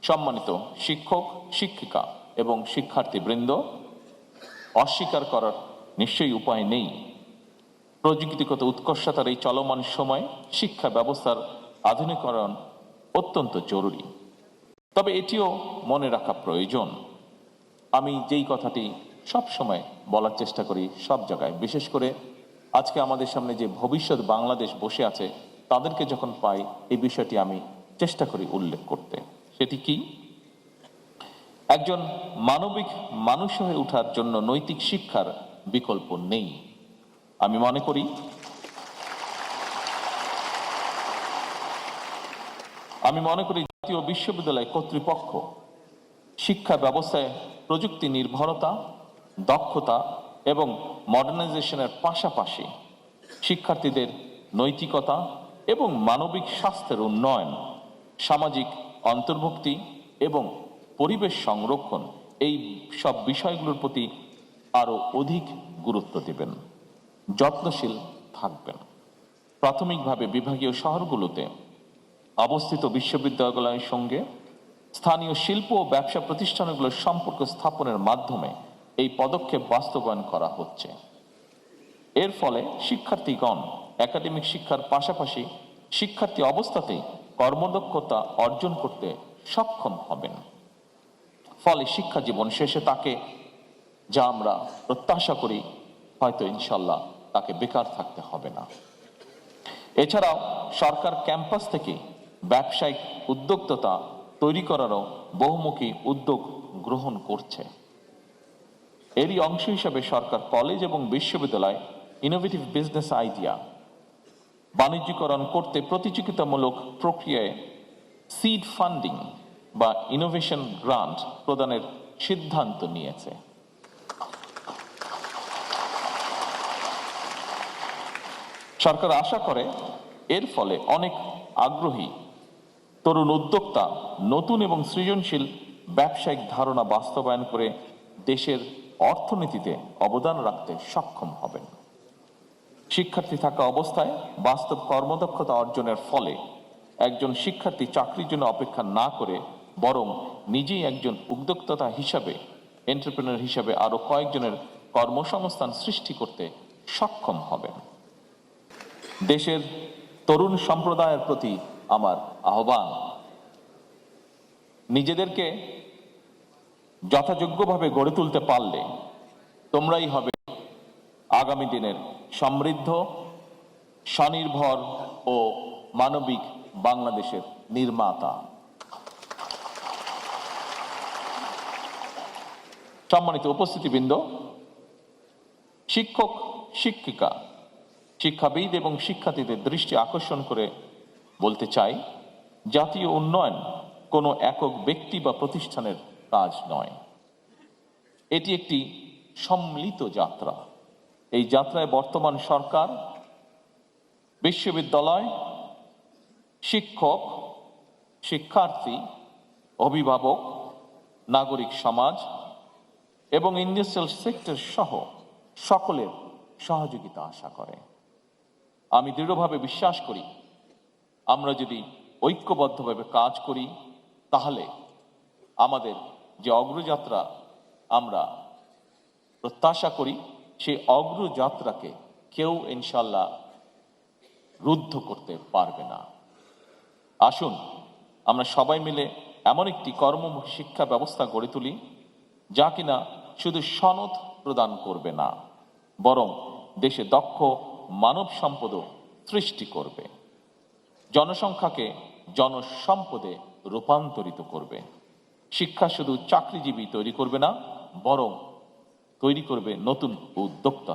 সম্মানিত শিক্ষক, শিক্ষিকা এবং শিক্ষার্থীবৃন্দ, অস্বীকার করার নিশ্চয়ই উপায় নেই, প্রযুক্তিগত উৎকর্ষতার এই চলমান সময় শিক্ষা ব্যবস্থার আধুনিকরণ অত্যন্ত জরুরি। তবে এটিও মনে রাখা প্রয়োজন, আমি যেই কথাটি সব সময় বলার চেষ্টা করি সব জায়গায়, বিশেষ করে আজকে আমাদের সামনে যে ভবিষ্যৎ বাংলাদেশ বসে আছে তাদেরকে যখন পাই, এই বিষয়টি আমি চেষ্টা করি উল্লেখ করতে। সেটি কি? একজন মানবিক মানুষ হয়ে ওঠার জন্য নৈতিক শিক্ষার বিকল্প নেই। আমি মনে করি জাতীয় বিশ্ববিদ্যালয় কর্তৃপক্ষ শিক্ষা ব্যবস্থায় প্রযুক্তি নির্ভরতা, দক্ষতা এবং মডার্নাইজেশনের পাশাপাশি শিক্ষার্থীদের নৈতিকতা এবং মানবিক স্বাস্থ্যের উন্নয়ন, সামাজিক অন্তর্ভুক্তি এবং পরিবেশ সংরক্ষণ, এই সব বিষয়গুলোর প্রতি আরও অধিক গুরুত্ব দেবেন, যত্নশীল থাকবেন। প্রাথমিকভাবে বিভাগীয় শহরগুলোতে অবস্থিত বিশ্ববিদ্যালয়ের সঙ্গে স্থানীয় শিল্প ও ব্যবসা প্রতিষ্ঠানগুলোর সম্পর্ক স্থাপনের মাধ্যমে এই পদক্ষেপ বাস্তবায়ন করা হচ্ছে। এর ফলে শিক্ষার্থীগণ একাডেমিক শিক্ষার পাশাপাশি শিক্ষার্থী অবস্থাতেই কর্মদক্ষতা অর্জন করতে সক্ষম হবেন। ফলে শিক্ষা জীবন শেষে তাকে, যা আমরা প্রত্যাশা করি, হয়তো ইনশাল্লাহ তাকে বেকার থাকতে হবে না। এছাড়াও সরকার ক্যাম্পাস থেকে ব্যবসায়িক উদ্যোক্তা তৈরি করারও বহুমুখী উদ্যোগ গ্রহণ করছে। এরই অংশ হিসাবে সরকার কলেজ এবং বিশ্ববিদ্যালয় ইনোভেটিভ বিজনেস আইডিয়া বাণিজ্যিকরণ করতে প্রতিযোগিতামূলক প্রক্রিয়ায় সিড ফান্ডিং বা ইনোভেশন গ্রান্ট প্রদানের সিদ্ধান্ত নিয়েছে। সরকার আশা করে এর ফলে অনেক আগ্রহী তরুণ উদ্যোক্তা নতুন এবং সৃজনশীল ব্যবসায়িক ধারণা বাস্তবায়ন করে দেশের অর্থনীতিতে অবদান রাখতে সক্ষম হবেন। শিক্ষার্থী থাকা অবস্থায় বাস্তব কর্মদক্ষতা অর্জনের ফলে একজন শিক্ষার্থী চাকরির জন্য অপেক্ষা না করে বরং নিজেই একজন উদ্যোক্তা হিসাবে, এন্টারপ্রেনার হিসাবে আরো কয়েকজনের কর্মসংস্থান সৃষ্টি করতে সক্ষম হবেন। দেশের তরুণ সম্প্রদায়ের প্রতি আমার আহ্বান, নিজেদেরকে যথাযোগ্যভাবে গড়ে তুলতে পারলে তোমরাই হবে আগামী দিনের সমৃদ্ধ, স্বনির্ভর ও মানবিক বাংলাদেশের নির্মাতা। সম্মানিত উপস্থিতিবৃন্দ, শিক্ষক, শিক্ষিকা, শিক্ষাবিদ এবং শিক্ষার্থীদের দৃষ্টি আকর্ষণ করে বলতে চাই, জাতীয় উন্নয়ন কোনো একক ব্যক্তি বা প্রতিষ্ঠানের কাজ নয়, এটি একটি সম্মিলিত যাত্রা। এই যাত্রায় বর্তমান সরকার, বিশ্ববিদ্যালয়, শিক্ষক, শিক্ষার্থী, অভিভাবক, নাগরিক সমাজ এবং ইন্ডাস্ট্রিয়াল সেক্টর সহ সকলের সহযোগিতা আশা করে। আমি দৃঢ়ভাবে বিশ্বাস করি, আমরা যদি ঐক্যবদ্ধভাবে কাজ করি তাহলে আমাদের যে অগ্রযাত্রা আমরা প্রত্যাশা করি, সেই অগ্রযাত্রাকে কেউ ইনশাল্লাহ রুদ্ধ করতে পারবে না। আসুন আমরা সবাই মিলে এমন একটি কর্মমুখী শিক্ষা ব্যবস্থা গড়ে তুলি, যা কিনা শুধু সনদ প্রদান করবে না, বরং দেশে দক্ষ মানব সম্পদ সৃষ্টি করবে, জনসংখ্যাকে জনসম্পদে রূপান্তরিত করবে। শিক্ষা শুধু চাকরিজীবী তৈরি করবে না, বরং তৈরি করবে নতুন উদ্যোক্তা।